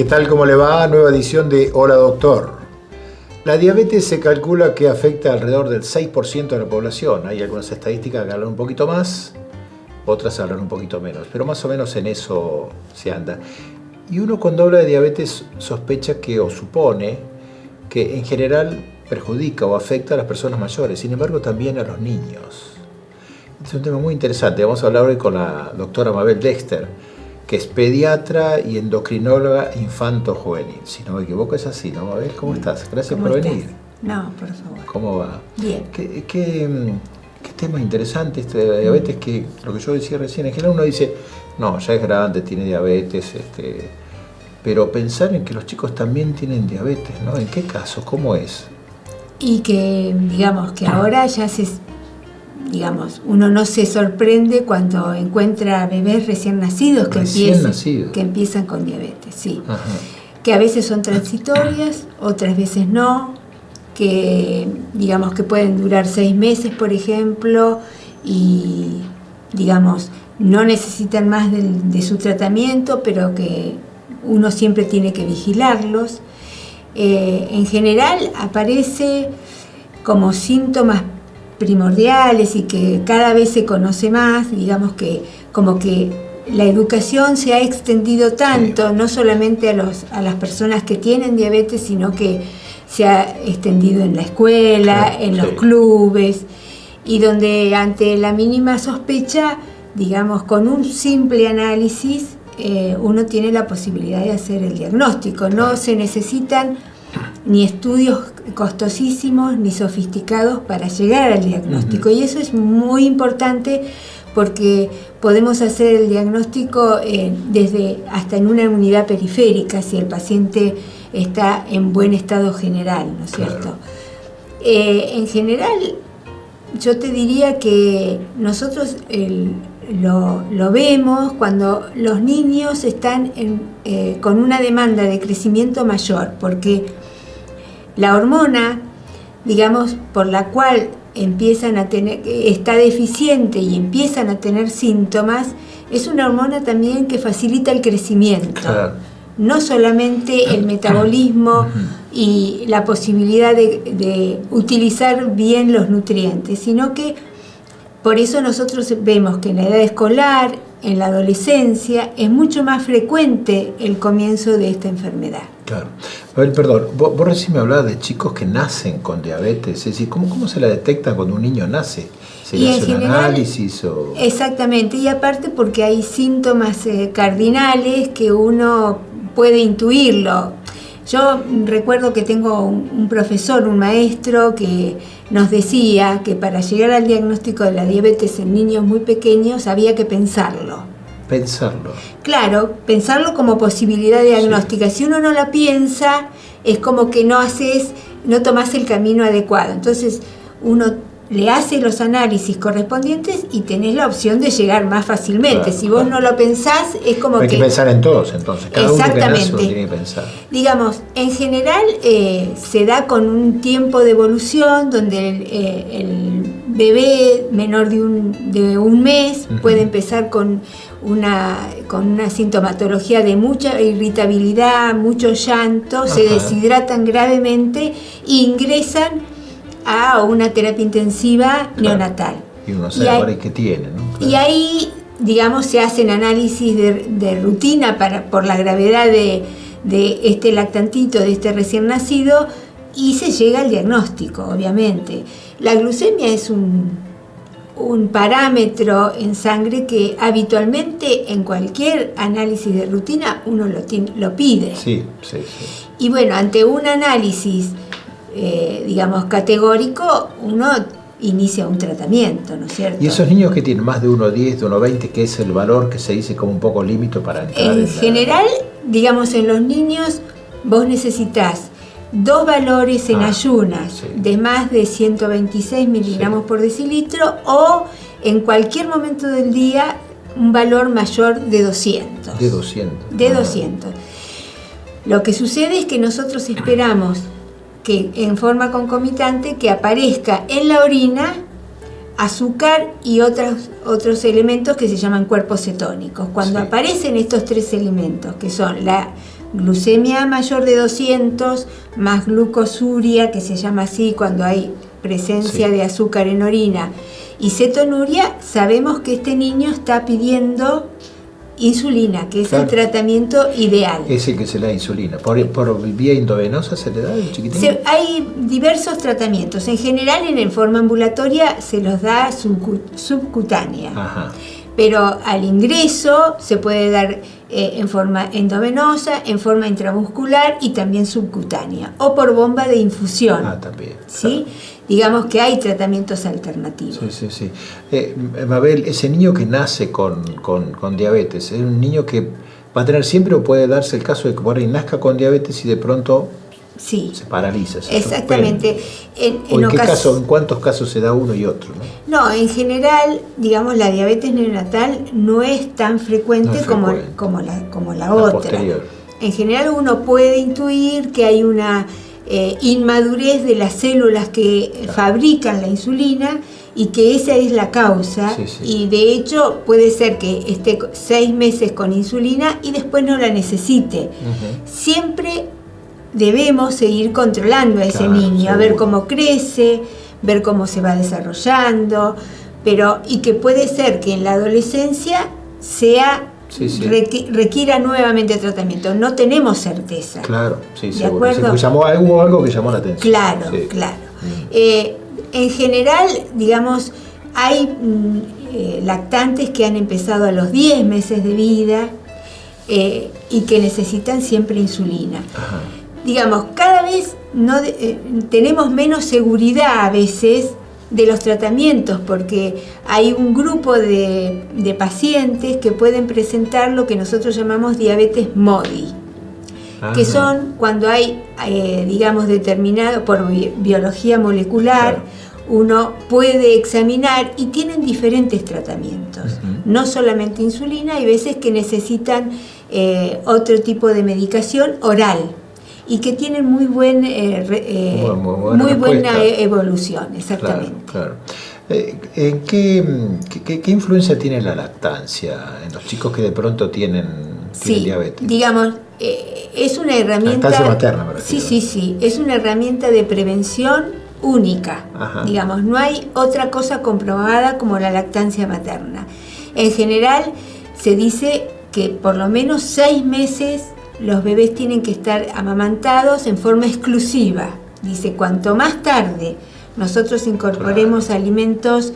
¿Qué tal? ¿Cómo le va? Nueva edición de Hola Doctor. La diabetes se calcula que afecta alrededor del 6% de la población. Hay algunas estadísticas que hablan un poquito más, otras hablan un poquito menos, pero más o menos en eso se anda. Y uno cuando habla de diabetes sospecha que o supone que en general perjudica o afecta a las personas mayores, sin embargo también a los niños. Este es un tema muy interesante. Vamos a hablar hoy con la doctora Mabel Dexter, que es pediatra y endocrinóloga infanto-juvenil. Si no me equivoco es así, ¿no, Mabel? ¿Cómo estás? Gracias por venir. No, por favor. ¿Cómo va? Bien. ¿Qué tema interesante este de la diabetes? Que lo que yo decía recién, en general uno dice, no, ya es grande, tiene diabetes, pero pensar en que los chicos también tienen diabetes, ¿no? ¿En qué casos? ¿Cómo es? Y que, digamos, que ahora ya uno no se sorprende cuando encuentra bebés recién nacidos que empiezan con diabetes, sí. Ajá. Que a veces son transitorias, otras veces no, que digamos que pueden durar 6 meses, por ejemplo, y digamos no necesitan más de su tratamiento, pero que uno siempre tiene que vigilarlos. En general aparece como síntomas primordiales y que cada vez se conoce más, digamos que como que la educación se ha extendido tanto, sí, no solamente a las personas que tienen diabetes, sino que se ha extendido en la escuela, sí, en los clubes, y donde ante la mínima sospecha, digamos, con un simple análisis, uno tiene la posibilidad de hacer el diagnóstico. No se necesitan ni estudios costosísimos ni sofisticados para llegar al diagnóstico. Y eso es muy importante porque podemos hacer el diagnóstico hasta en una unidad periférica si el paciente está en buen estado general, ¿no es cierto? En general, yo te diría que nosotros lo vemos cuando los niños están con una demanda de crecimiento mayor, porque la hormona, digamos, por la cual está deficiente y empiezan a tener síntomas, es una hormona también que facilita el crecimiento. Claro. No solamente el metabolismo y la posibilidad de utilizar bien los nutrientes, sino que por eso nosotros vemos que en la edad escolar, en la adolescencia, es mucho más frecuente el comienzo de esta enfermedad. Claro. A ver, perdón, vos recién me hablabas de chicos que nacen con diabetes, es decir, ¿cómo se la detecta cuando un niño nace? ¿Se le hace un análisis o...? Exactamente, y aparte porque hay síntomas cardinales que uno puede intuirlo. Yo recuerdo que tengo un profesor, un maestro, que nos decía que para llegar al diagnóstico de la diabetes en niños muy pequeños había que pensarlo. ¿Pensarlo? Claro, pensarlo como posibilidad diagnóstica. Sí. Si uno no la piensa, es como que no tomás el camino adecuado. Entonces, uno le hace los análisis correspondientes y tenés la opción de llegar más fácilmente. Claro, si vos no lo pensás, es como que... Hay que pensar en todos, entonces. Cada uno que nace uno tiene que pensar. Digamos, en general se da con un tiempo de evolución donde el bebé menor de un mes puede empezar con una sintomatología de mucha irritabilidad, mucho llanto, se deshidratan gravemente e ingresan a una terapia intensiva neonatal. Y uno sabe qué tiene, ¿no? Claro. Y ahí, digamos, se hacen análisis de rutina por la gravedad de este lactantito, de este recién nacido, y se llega al diagnóstico, obviamente. La glucemia es un parámetro en sangre que habitualmente en cualquier análisis de rutina uno lo pide. Sí. Y bueno, ante un análisis digamos, categórico, uno inicia un tratamiento, ¿no es cierto? ¿Y esos niños que tienen más de 1,10, de 1,20, qué es el valor que se dice como un poco límite para entrar? En general, digamos, en los niños vos necesitas 2 valores en ayunas de más de 126 miligramos por decilitro o en cualquier momento del día un valor mayor de 200. De 200. De 200. Lo que sucede es que nosotros esperamos que en forma concomitante que aparezca en la orina azúcar y otros elementos que se llaman cuerpos cetónicos. Cuando aparecen estos 3 elementos, que son la glucemia mayor de 200, más glucosuria, que se llama así cuando hay presencia de azúcar en orina, y cetonuria, sabemos que este niño está pidiendo insulina, que es el tratamiento ideal. Es el que se le da insulina. ¿Por vía endovenosa se le da el chiquitín? Hay diversos tratamientos. En general, en forma ambulatoria se los da subcutánea. Ajá. Pero al ingreso se puede dar en forma endovenosa, en forma intramuscular y también subcutánea, o por bomba de infusión. También. ¿Sí? Digamos que hay tratamientos alternativos. Sí. Mabel, ese niño que nace con diabetes, ¿es un niño que va a tener siempre o puede darse el caso de que por ahí nazca con diabetes y de pronto se paraliza? Exactamente. ¿En cuántos casos se da uno y otro? No, en general, digamos, la diabetes neonatal no es tan frecuente, como la otra. Posterior. En general uno puede intuir que hay una inmadurez de las células que fabrican la insulina y que esa es la causa. Y de hecho puede ser que esté 6 meses con insulina y después no la necesite. Siempre debemos seguir controlando a ese niño, a ver cómo crece, ver cómo se va desarrollando, y que puede ser que en la adolescencia requiera nuevamente tratamiento. No tenemos certeza. Claro, ¿de acuerdo? Hubo algo que llamó la atención. Claro. En general, digamos, hay lactantes que han empezado a los 10 meses de vida y que necesitan siempre insulina. Ajá. Digamos, cada vez tenemos menos seguridad a veces de los tratamientos, porque hay un grupo de pacientes que pueden presentar lo que nosotros llamamos diabetes MODI, que son cuando hay, digamos, determinado por biología molecular, uno puede examinar y tienen diferentes tratamientos, no solamente insulina, hay veces que necesitan otro tipo de medicación oral, y que tienen muy buena evolución, exactamente. Claro. ¿Qué influencia tiene la lactancia en los chicos que de pronto tienen diabetes? Digamos, es una herramienta... Lactancia materna, me refiero. Sí, es una herramienta de prevención única. Ajá. Digamos, no hay otra cosa comprobada como la lactancia materna. En general, se dice que por lo menos 6 meses los bebés tienen que estar amamantados en forma exclusiva. Dice, cuanto más tarde nosotros incorporemos alimentos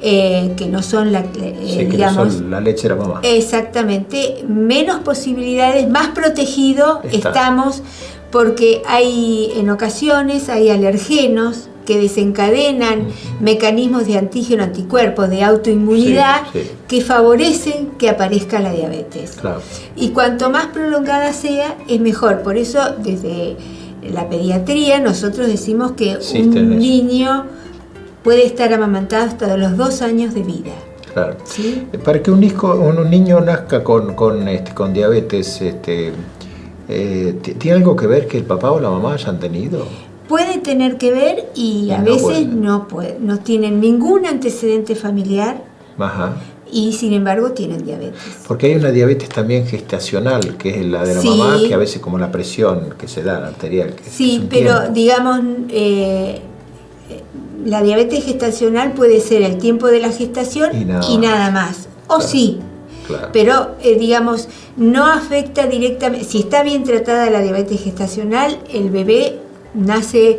que no son digamos, no son la leche de la mamá. Exactamente, menos posibilidades, más protegidos estamos, porque en ocasiones hay alergenos que desencadenan mecanismos de antígeno-anticuerpos, de autoinmunidad, que favorecen que aparezca la diabetes. Claro. Y cuanto más prolongada sea, es mejor. Por eso, desde la pediatría, nosotros decimos que un niño puede estar amamantado hasta los 2 años de vida. Claro. ¿Sí? Para que un niño nazca con diabetes, ¿tiene algo que ver que el papá o la mamá hayan tenido? Puede tener que ver y a veces no tienen ningún antecedente familiar. Ajá. Y sin embargo tienen diabetes. Porque hay una diabetes también gestacional, que es la de la mamá, que a veces como la presión que se da arterial. Pero digamos, la diabetes gestacional puede ser el tiempo de la gestación y nada más. O claro. Pero digamos, no afecta directamente. Si está bien tratada la diabetes gestacional, el bebé nace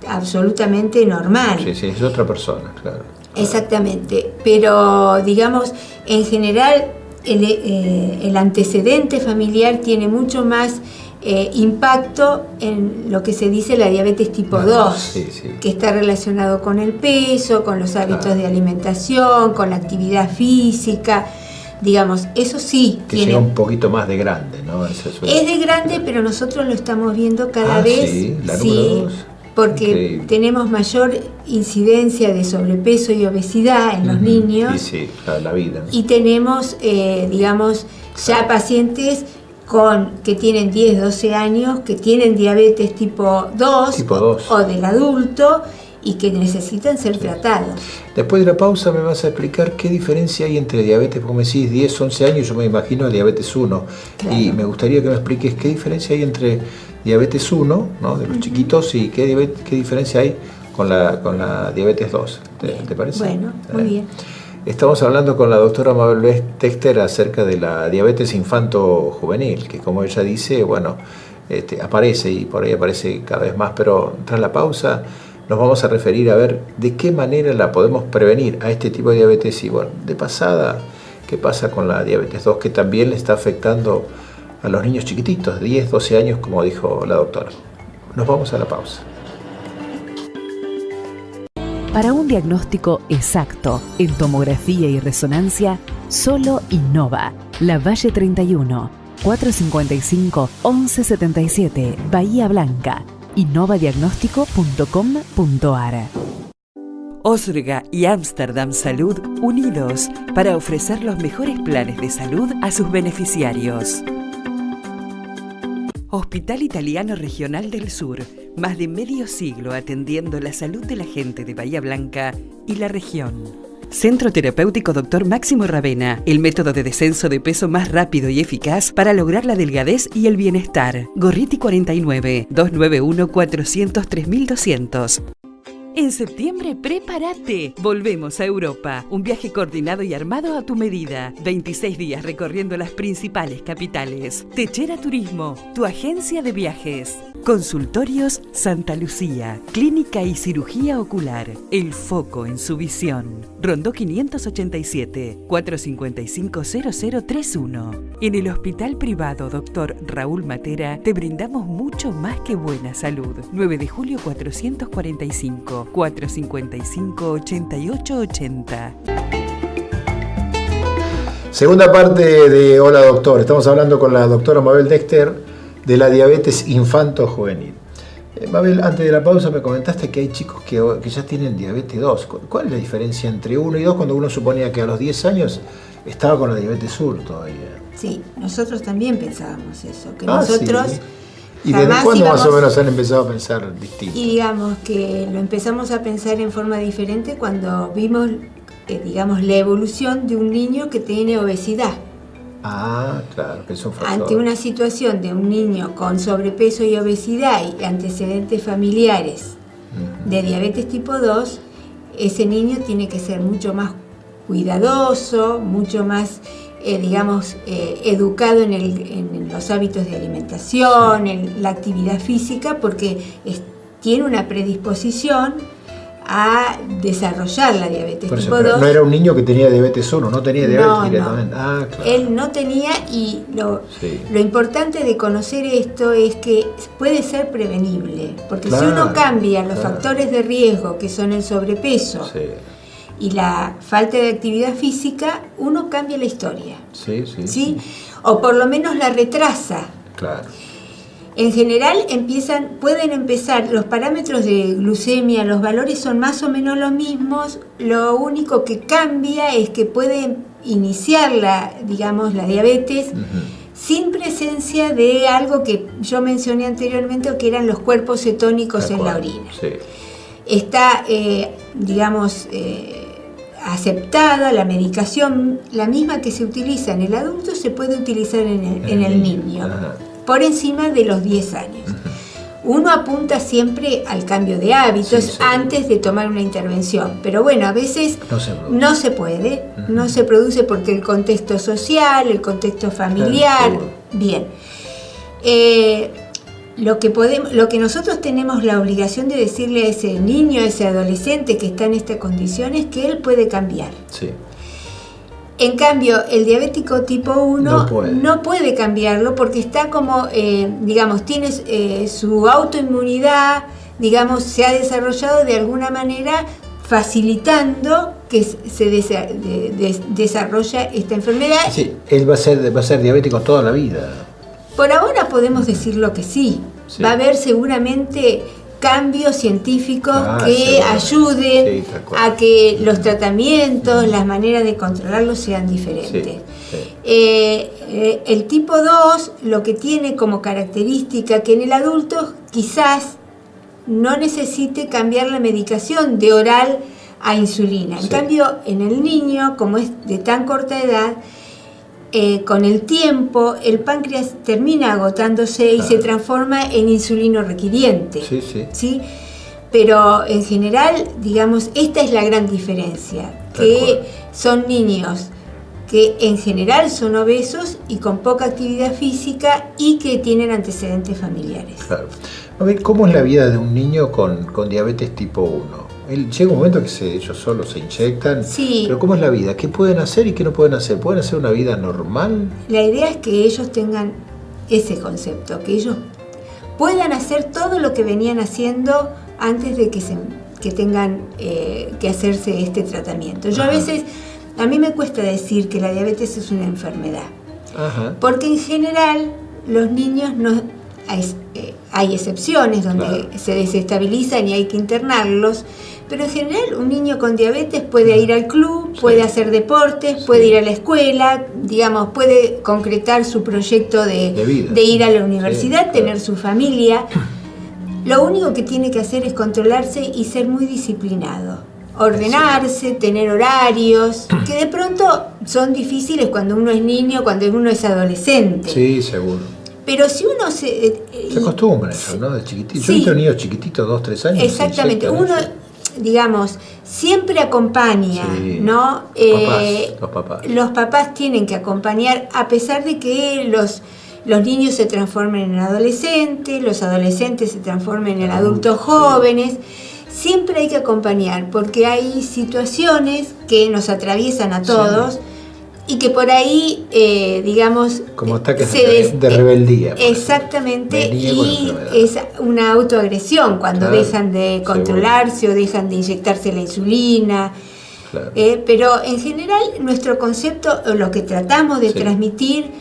absolutamente normal. Sí, es otra persona, claro. Exactamente, pero digamos, en general el antecedente familiar tiene mucho más impacto en lo que se dice la diabetes tipo 2, que está relacionado con el peso, con los hábitos de alimentación, con la actividad física. Digamos, eso sí que tiene un poquito más de grande, ¿no? Es de grande, pero nosotros lo estamos viendo cada vez. La número 2. Porque tenemos mayor incidencia de sobrepeso y obesidad en los niños. Sí, la vida. Y tenemos, digamos, ya pacientes que tienen 10, 12 años, que tienen diabetes tipo 2 o del adulto, y que necesitan ser tratados. Después de la pausa me vas a explicar qué diferencia hay entre diabetes, porque me decís 10, 11 años, yo me imagino diabetes 1, claro. Y me gustaría que me expliques qué diferencia hay entre diabetes 1, ¿no? De los chiquitos, y qué diferencia hay con la diabetes 2. ¿Te parece? Bueno, muy bien. Estamos hablando con la doctora Mabel Dexter acerca de la diabetes infanto-juvenil, que como ella dice, bueno, aparece y por ahí aparece cada vez más, pero tras la pausa nos vamos a referir a ver de qué manera la podemos prevenir a este tipo de diabetes y, bueno, de pasada, qué pasa con la diabetes 2, que también le está afectando a los niños chiquititos, de 10, 12 años, como dijo la doctora. Nos vamos a la pausa. Para un diagnóstico exacto en tomografía y resonancia, solo Innova. La Valle 31, 455-1177, Bahía Blanca. innovadiagnóstico.com.ar. Osrga y Amsterdam Salud unidos para ofrecer los mejores planes de salud a sus beneficiarios. Hospital Italiano Regional del Sur, más de medio siglo atendiendo la salud de la gente de Bahía Blanca y la región. Centro Terapéutico Dr. Máximo Ravena, el método de descenso de peso más rápido y eficaz para lograr la delgadez y el bienestar. Gorriti 49, 291-403.200. En septiembre, prepárate. Volvemos a Europa. Un viaje coordinado y armado a tu medida. 26 días recorriendo las principales capitales. Techera Turismo, tu agencia de viajes. Consultorios Santa Lucía. Clínica y cirugía ocular. El foco en su visión. Rondó 587, 455-0031. En el Hospital Privado Dr. Raúl Matera te brindamos mucho más que buena salud. 9 de julio 445. 455-8880. Segunda parte de Hola Doctor. Estamos hablando con la doctora Mabel Dexter de la diabetes infanto-juvenil. Mabel, antes de la pausa me comentaste que hay chicos que ya tienen diabetes 2. ¿Cuál es la diferencia entre 1 y 2 cuando uno suponía que a los 10 años estaba con la diabetes 1 todavía? Sí, nosotros también pensábamos eso, que nosotros... ¿Sí? ¿Y desde cuándo más o menos han empezado a pensar distinto? Y digamos que lo empezamos a pensar en forma diferente cuando vimos, la evolución de un niño que tiene obesidad. Ah, claro, que es un factor. Ante una situación de un niño con sobrepeso y obesidad y antecedentes familiares de diabetes tipo 2, ese niño tiene que ser mucho más cuidadoso, mucho más... educado en los hábitos de alimentación, en la actividad física, porque tiene una predisposición a desarrollar la diabetes tipo 2. No era un niño que tenía diabetes 1, no tenía diabetes directamente. No. Ah, claro. Él no tenía, y lo importante de conocer esto es que puede ser prevenible, porque si uno cambia los factores de riesgo, que son el sobrepeso, y la falta de actividad física, uno cambia la historia. Sí. O por lo menos la retrasa. Claro. En general pueden empezar, los parámetros de glucemia, los valores son más o menos los mismos, lo único que cambia es que puede iniciar la diabetes sin presencia de algo que yo mencioné anteriormente, que eran los cuerpos cetónicos en la orina. Sí. Está, aceptada la medicación, la misma que se utiliza en el adulto, se puede utilizar en el niño, por encima de los 10 años. Uno apunta siempre al cambio de hábitos antes de tomar una intervención, pero bueno, a veces no se puede, no se produce porque el contexto social, el contexto familiar, bien. Lo que nosotros tenemos la obligación de decirle a ese niño, a ese adolescente que está en esta condición, es que él puede cambiar. Sí. En cambio, el diabético tipo 1 no puede cambiarlo porque está como, tiene su autoinmunidad, se ha desarrollado de alguna manera facilitando que se desarrolla esta enfermedad. Sí, él va a ser diabético toda la vida. Por ahora podemos decirlo que sí. Va a haber seguramente cambios científicos que ayuden a que los tratamientos, las maneras de controlarlos sean diferentes. El tipo 2 lo que tiene como característica que en el adulto quizás no necesite cambiar la medicación de oral a insulina. En cambio, en el niño, como es de tan corta edad, con el tiempo el páncreas termina agotándose y se transforma en insulino requiriente. ¿Sí? Pero en general, digamos, esta es la gran diferencia, que son niños que en general son obesos y con poca actividad física y que tienen antecedentes familiares. Claro. A ver, ¿cómo es la vida de un niño con diabetes tipo 1? Llega un momento que ellos solos se inyectan, pero ¿cómo es la vida? ¿Qué pueden hacer y qué no pueden hacer? ¿Pueden hacer una vida normal? La idea es que ellos tengan ese concepto, que ellos puedan hacer todo lo que venían haciendo antes de que tengan que hacerse este tratamiento. Yo a veces, a mí me cuesta decir que la diabetes es una enfermedad, porque en general los niños no... Hay excepciones donde se desestabilizan y hay que internarlos, pero en general un niño con diabetes puede ir al club, puede hacer deportes, puede ir a la escuela, digamos, puede concretar su proyecto de ir a la universidad, tener su familia. Lo único que tiene que hacer es controlarse y ser muy disciplinado, ordenarse, tener horarios, que de pronto son difíciles cuando uno es niño, cuando uno es adolescente. Sí, seguro. Pero si uno se acostumbra a eso, ¿no? De chiquitito. Yo he visto niños chiquititos, 2, 3 años. Exactamente. Uno, digamos, siempre acompaña, ¿no? Los papás tienen que acompañar, a pesar de que los niños se transformen en adolescentes, los adolescentes se transformen en adultos jóvenes. Siempre hay que acompañar, porque hay situaciones que nos atraviesan a todos. Y que por ahí, digamos... Como ataques de rebeldía. Exactamente, y es una autoagresión cuando dejan de controlarse o dejan de inyectarse la insulina. Pero en general nuestro concepto, o lo que tratamos de transmitir,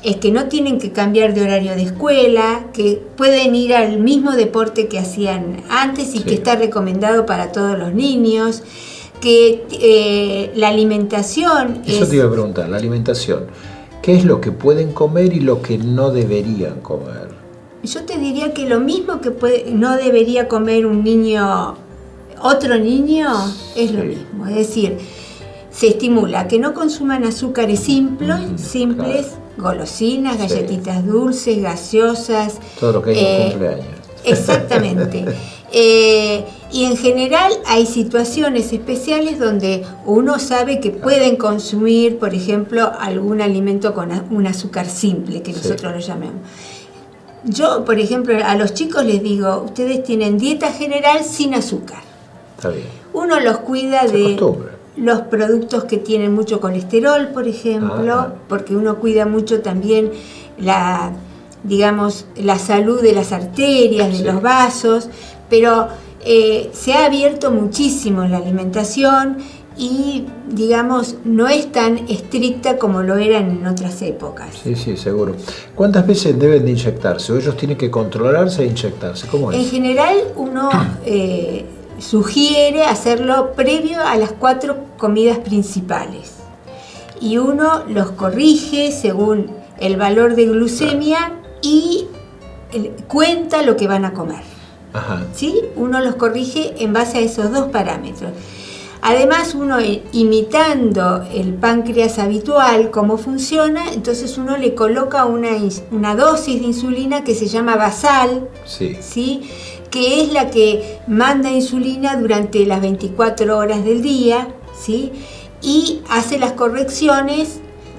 es que no tienen que cambiar de horario de escuela, que pueden ir al mismo deporte que hacían antes y que está recomendado para todos los niños. Que la alimentación Eso te iba a preguntar, la alimentación. ¿Qué es lo que pueden comer y lo que no deberían comer? Yo te diría que lo mismo que no debería comer un niño, otro niño, es lo mismo. Es decir, se estimula que no consuman azúcares simples, golosinas, galletitas dulces, gaseosas. Todo lo que hay en cumpleaños. Exactamente. Y en general hay situaciones especiales donde uno sabe que pueden consumir, por ejemplo, algún alimento con un azúcar simple, que nosotros lo llamamos. Yo, por ejemplo, a los chicos les digo, ustedes tienen dieta general sin azúcar. Está bien. Uno los cuida de los productos que tienen mucho colesterol, por ejemplo, porque uno cuida mucho también la salud de las arterias, de los vasos, pero se ha abierto muchísimo la alimentación y, digamos, no es tan estricta como lo eran en otras épocas. Sí, seguro. ¿Cuántas veces deben de inyectarse? ¿O ellos tienen que controlarse e inyectarse? ¿Cómo es? En general, uno sugiere hacerlo previo a las 4 comidas principales. Y uno los corrige según el valor de glucemia y cuenta lo que van a comer. ¿Sí? Uno los corrige en base a esos 2 parámetros. Además, uno imitando el páncreas habitual, cómo funciona, entonces uno le coloca una dosis de insulina que se llama basal, ¿sí? Que es la que manda insulina durante las 24 horas del día, ¿sí? Y hace las correcciones,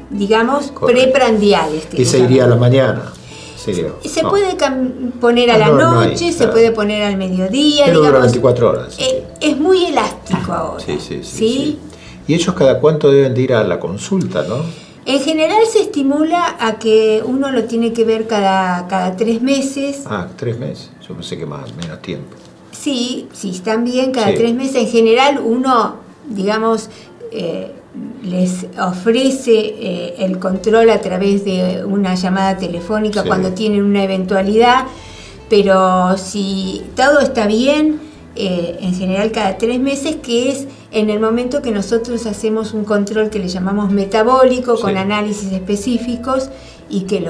digamos, preprandiales. Y se iría a la mañana. Se puede poner a la noche, se puede poner al mediodía. Pero dura 24 horas. Es muy elástico ahora. Sí. ¿Y ellos cada cuánto deben de ir a la consulta, no? En general se estimula a que uno lo tiene que ver cada 3 meses. 3 meses. Yo pensé que menos tiempo. Sí, están bien cada 3 meses. En general uno, digamos... les ofrece el control a través de una llamada telefónica cuando tienen una eventualidad, pero si todo está bien, en general cada 3 meses, que es en el momento que nosotros hacemos un control que le llamamos metabólico, con análisis específicos, y que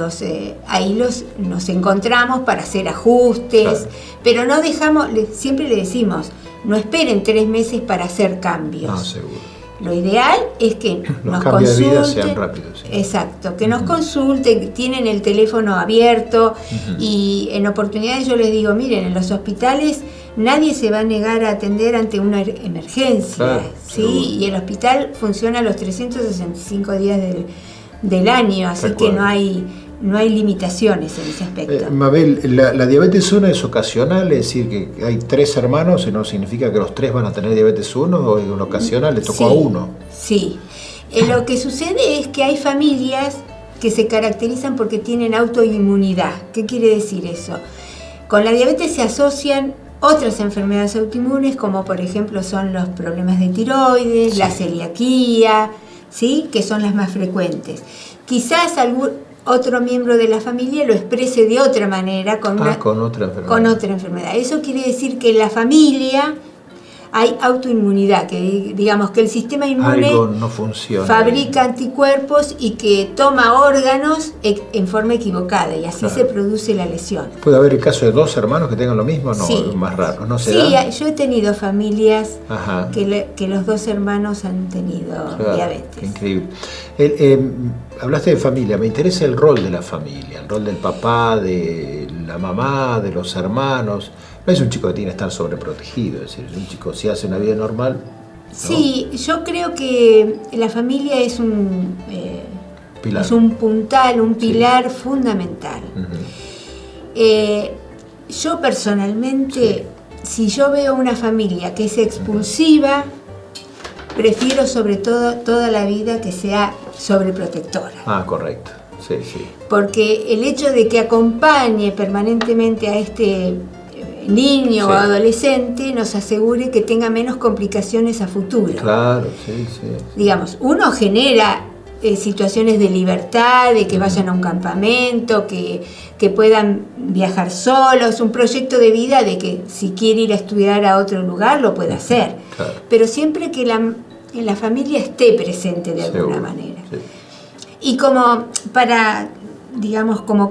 ahí nos encontramos para hacer ajustes, pero no dejamos, siempre le decimos, no esperen 3 meses para hacer cambios. No, seguro. Lo ideal es que nos cambios consulten, de vida sean rápidos. Sí. Exacto, que nos consulten, que tienen el teléfono abierto, y en oportunidades yo les digo, miren, en los hospitales nadie se va a negar a atender ante una emergencia, claro, ¿sí? Y el hospital funciona los 365 días del año, así que no hay limitaciones en ese aspecto. Mabel, la diabetes 1 es ocasional, es decir, que hay 3 hermanos y no significa que los 3 van a tener diabetes 1, o en ocasional le tocó a uno. Sí, lo que sucede es que hay familias que se caracterizan porque tienen autoinmunidad. ¿Qué quiere decir eso? Con la diabetes se asocian otras enfermedades autoinmunes, como por ejemplo son los problemas de tiroides, la celiaquía, ¿sí? Que son las más frecuentes. Quizás algún otro miembro de la familia lo exprese de otra manera, con otra enfermedad. Eso quiere decir que en la familia hay autoinmunidad, que digamos que el sistema inmune no funciona, fabrica anticuerpos y que toma órganos en forma equivocada, y así se produce la lesión. ¿Puede haber el caso de 2 hermanos que tengan lo mismo? No, sí. Es más raro. ¿No se da? Yo he tenido familias que los 2 hermanos han tenido diabetes. Qué increíble. Hablaste de familia, me interesa el rol de la familia, el rol del papá, de la mamá, de los hermanos. No es un chico que tiene que estar sobreprotegido, es decir, un chico si hace una vida normal, ¿no? Sí, yo creo que la familia es un puntal, un pilar fundamental. Yo personalmente, si yo veo una familia que es expulsiva, prefiero sobre todo toda la vida que sea sobreprotectora. Correcto. Sí. Porque el hecho de que acompañe permanentemente a este niño o adolescente nos asegure que tenga menos complicaciones a futuro. Claro, sí. Digamos, uno genera situaciones de libertad, de que vayan a un campamento, que puedan viajar solos, un proyecto de vida de que si quiere ir a estudiar a otro lugar lo puede hacer. Claro. Pero siempre que la familia esté presente de alguna manera. Sí. Y como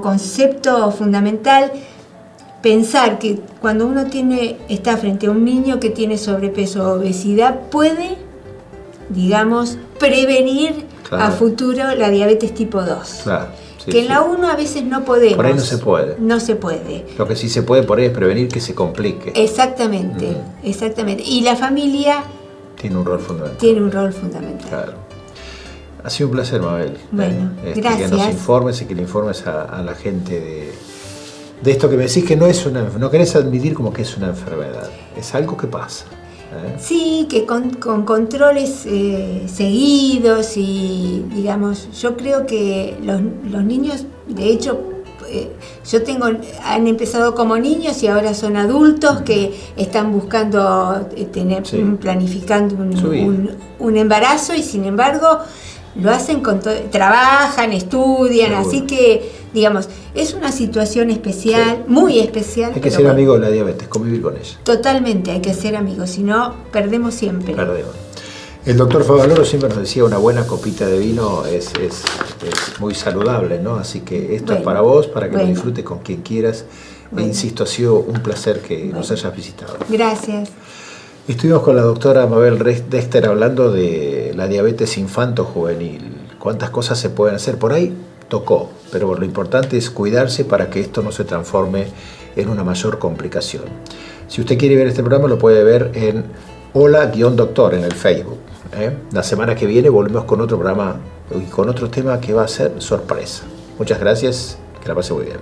concepto fundamental, pensar que cuando uno está frente a un niño que tiene sobrepeso o obesidad, puede, prevenir a futuro la diabetes tipo 2. Claro, que en la 1 a veces no podemos. Por ahí no se puede. No se puede. Lo que sí se puede por ahí es prevenir que se complique. Exactamente. Y la familia tiene un rol fundamental. Claro. Ha sido un placer, Mabel. Bueno, gracias. Que nos informes y que le informes a la gente de esto que me decís que no querés admitir como que es una enfermedad, es algo que pasa. Sí, que con controles seguidos y yo creo que los niños, de hecho, han empezado como niños y ahora son adultos que están buscando planificando un embarazo, y sin embargo lo hacen trabajan, estudian. Seguro. Así que, es una situación especial, muy especial. Hay que ser amigo de la diabetes, convivir con ella. Totalmente, hay que ser amigos, si no, perdemos siempre. El doctor Favaloro siempre nos decía, una buena copita de vino es muy saludable, ¿no? Así que esto es para vos, para que lo disfrutes con quien quieras. E insisto, ha sido un placer que nos hayas visitado. Gracias. Estuvimos con la doctora Mabel Dexter hablando de la diabetes infanto-juvenil. Cuántas cosas se pueden hacer. Por ahí tocó, pero lo importante es cuidarse para que esto no se transforme en una mayor complicación. Si usted quiere ver este programa, lo puede ver en Hola-Doctor en el Facebook. La semana que viene volvemos con otro programa y con otro tema que va a ser sorpresa. Muchas gracias, que la pase muy bien.